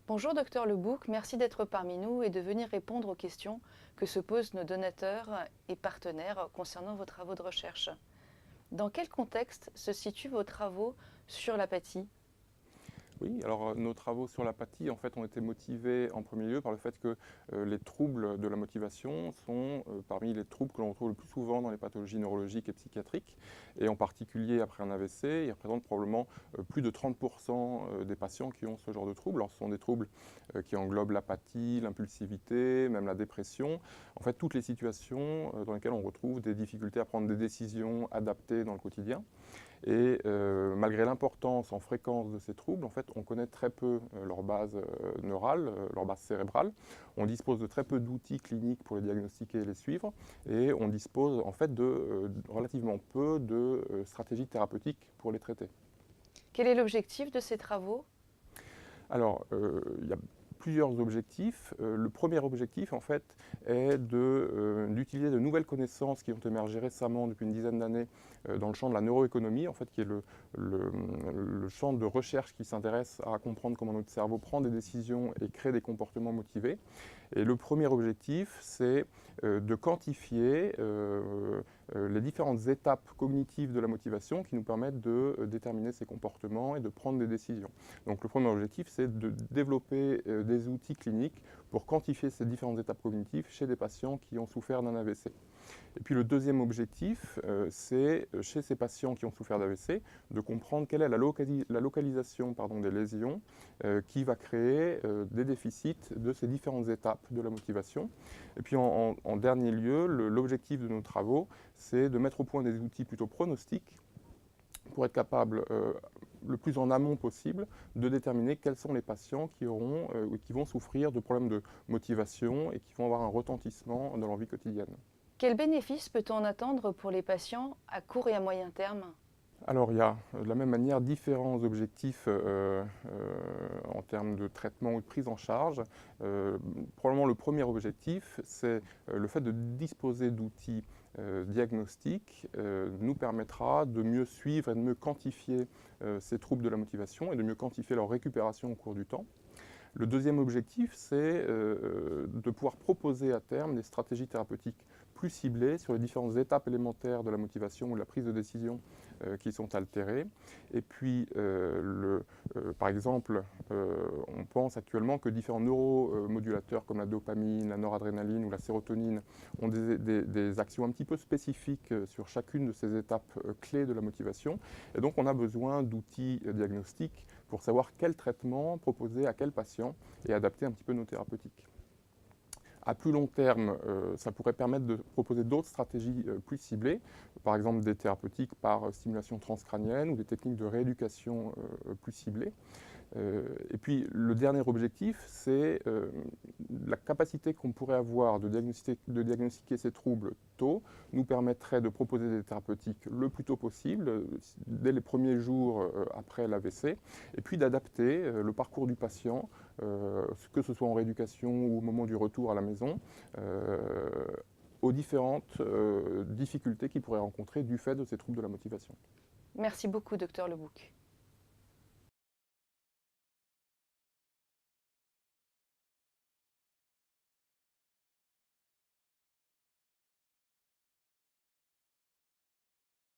Bonjour Docteur Lebouc, merci d'être parmi nous et de venir répondre aux questions que se posent nos donateurs et partenaires concernant vos travaux de recherche. Dans quel contexte se situent vos travaux sur l'apathie? Oui, alors nos travaux sur l'apathie en fait ont été motivés en premier lieu par le fait que les troubles de la motivation sont parmi les troubles que l'on retrouve le plus souvent dans les pathologies neurologiques et psychiatriques, et en particulier après un AVC, ils représentent probablement plus de 30% des patients qui ont ce genre de troubles. Alors ce sont des troubles qui englobent l'apathie, l'impulsivité, même la dépression, en fait toutes les situations dans lesquelles on retrouve des difficultés à prendre des décisions adaptées dans le quotidien. Et malgré l'importance en fréquence de ces troubles, en fait, on connaît très peu leur base neurale, leur base cérébrale. On dispose de très peu d'outils cliniques pour les diagnostiquer et les suivre. Et on dispose en fait de relativement peu de stratégies thérapeutiques pour les traiter. Quel est l'objectif de ces travaux? Alors, il y a plusieurs objectifs. Le premier objectif, en fait, est d'utiliser de nouvelles connaissances qui ont émergé récemment depuis une dizaine d'années dans le champ de la neuroéconomie, en fait, qui est le champ de recherche qui s'intéresse à comprendre comment notre cerveau prend des décisions et crée des comportements motivés. Et le premier objectif, c'est de quantifier les différentes étapes cognitives de la motivation qui nous permettent de déterminer ces comportements et de prendre des décisions. Donc le premier objectif, c'est de développer des outils cliniques pour quantifier ces différentes étapes cognitives chez des patients qui ont souffert d'un AVC. Et puis le deuxième objectif, c'est chez ces patients qui ont souffert d'AVC, de comprendre quelle est la localisation des lésions qui va créer des déficits de ces différentes étapes de la motivation. Et puis en dernier lieu, l'objectif de nos travaux, c'est de mettre au point des outils plutôt pronostiques pour être capable, le plus en amont possible, de déterminer quels sont les patients qui vont souffrir de problèmes de motivation et qui vont avoir un retentissement dans leur vie quotidienne. Quels bénéfices peut-on en attendre pour les patients à court et à moyen terme? Alors il y a de la même manière différents objectifs en termes de traitement ou de prise en charge. Probablement le premier objectif, c'est le fait de disposer d'outils diagnostiques nous permettra de mieux suivre et de mieux quantifier ces troubles de la motivation et de mieux quantifier leur récupération au cours du temps. Le deuxième objectif, c'est de pouvoir proposer à terme des stratégies thérapeutiques plus ciblées sur les différentes étapes élémentaires de la motivation ou de la prise de décision qui sont altérées. Et puis, par exemple, on pense actuellement que différents neuromodulateurs comme la dopamine, la noradrénaline ou la sérotonine ont des actions un petit peu spécifiques sur chacune de ces étapes clés de la motivation. Et donc, on a besoin d'outils diagnostiques pour savoir quel traitement proposer à quel patient et adapter un petit peu nos thérapeutiques. À plus long terme, ça pourrait permettre de proposer d'autres stratégies plus ciblées, par exemple des thérapeutiques par stimulation transcrânienne ou des techniques de rééducation plus ciblées. Et puis le dernier objectif, c'est la capacité qu'on pourrait avoir de diagnostiquer ces troubles tôt nous permettrait de proposer des thérapeutiques le plus tôt possible, dès les premiers jours après l'AVC, et puis d'adapter le parcours du patient, que ce soit en rééducation ou au moment du retour à la maison, aux différentes difficultés qu'il pourrait rencontrer du fait de ces troubles de la motivation. Merci beaucoup, Docteur Lebouc.